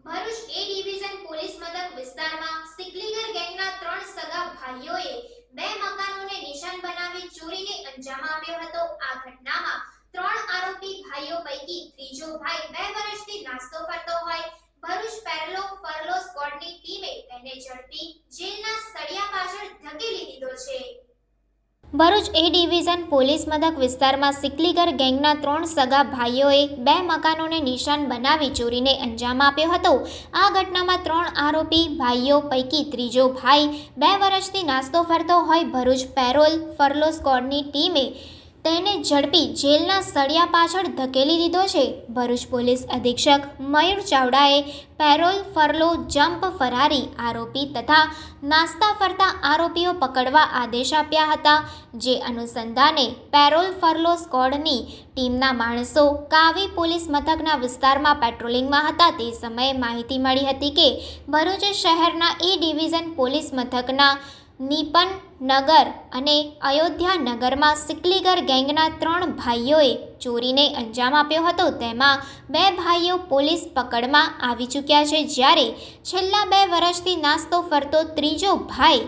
ભરૂચ એ division police મથક વિસ્તારમાં સિકલીગર ગેંગના 3 સગા ભાઈઓએ 2 મકાનોને નિશાન બનાવી ચોરીને અંજામ આપ્યો હતો। આ ઘટનામાં 3 આરોપી ભાઈઓ પૈકી ત્રીજો ભાઈ 2 વર્ષથી નાસ્તો કરતો હોય ભરૂચ પેરોલ ફરલો સ્ક્વોડની ટીમે તેને ઝડપી જેલના સળિયા પાછળ ધકેલી દીધો છે। ભરૂચ એ ડિવિઝન પોલીસ મથક વિસ્તારમાં સિકલીગર ગેંગના 3 સગા ભાઈઓએ 2 મકાનોને નિશાન બનાવી ચોરીને અંજામ આપ્યો હતો। આ ઘટનામાં 3 આરોપી ભાઈઓ પૈકી ત્રીજો ભાઈ 2 વર્ષથી નાસ્તો કરતો હોય ભરૂચ પેરોલ ફરલો સ્ક્વોડની ટીમે તેને ઝડપી જેલના સળિયા પાછળ ધકેલી દીધો છે। ભરૂચ પોલીસ અધિક્ષક મયુર ચાવડાએ પેરોલ ફરલો જમ્પ ફરારી આરોપી તથા નાસ્તા ફરતા આરોપીઓ પકડવા આદેશ આપ્યા હતા। જે અનુસંધાને પેરોલ ફરલો સ્ક્વોડની ટીમના માણસો કાવી પોલીસ મથકના વિસ્તારમાં પેટ્રોલિંગમાં હતા। તે સમયે માહિતી મળી હતી કે ભરૂચ શહેરના એ ડિવિઝન પોલીસ મથકના નીપન નગર અને અયોધ્યા નગરમાં સિકલીગર ગેંગના 3 ભાઈઓએ ચોરીને અંજામ આપ્યો હતો। તેમાં 2 ભાઈઓ પોલીસ પકડમાં આવી ચૂક્યા છે, જ્યારે છેલ્લા 2 વર્ષથી નાસ્તો ફરતો ત્રીજો ભાઈ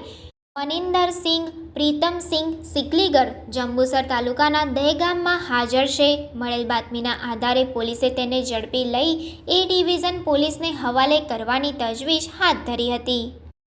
મનિંદરસિંહ પ્રીતમસિંહ સિકલીગર જંબુસર તાલુકાના દહેગામમાં હાજર છે। મળેલ બાતમીના આધારે પોલીસે તેને ઝડપી લઈ એ ડિવિઝન પોલીસને હવાલે કરવાની તજવીજ હાથ ધરી હતી।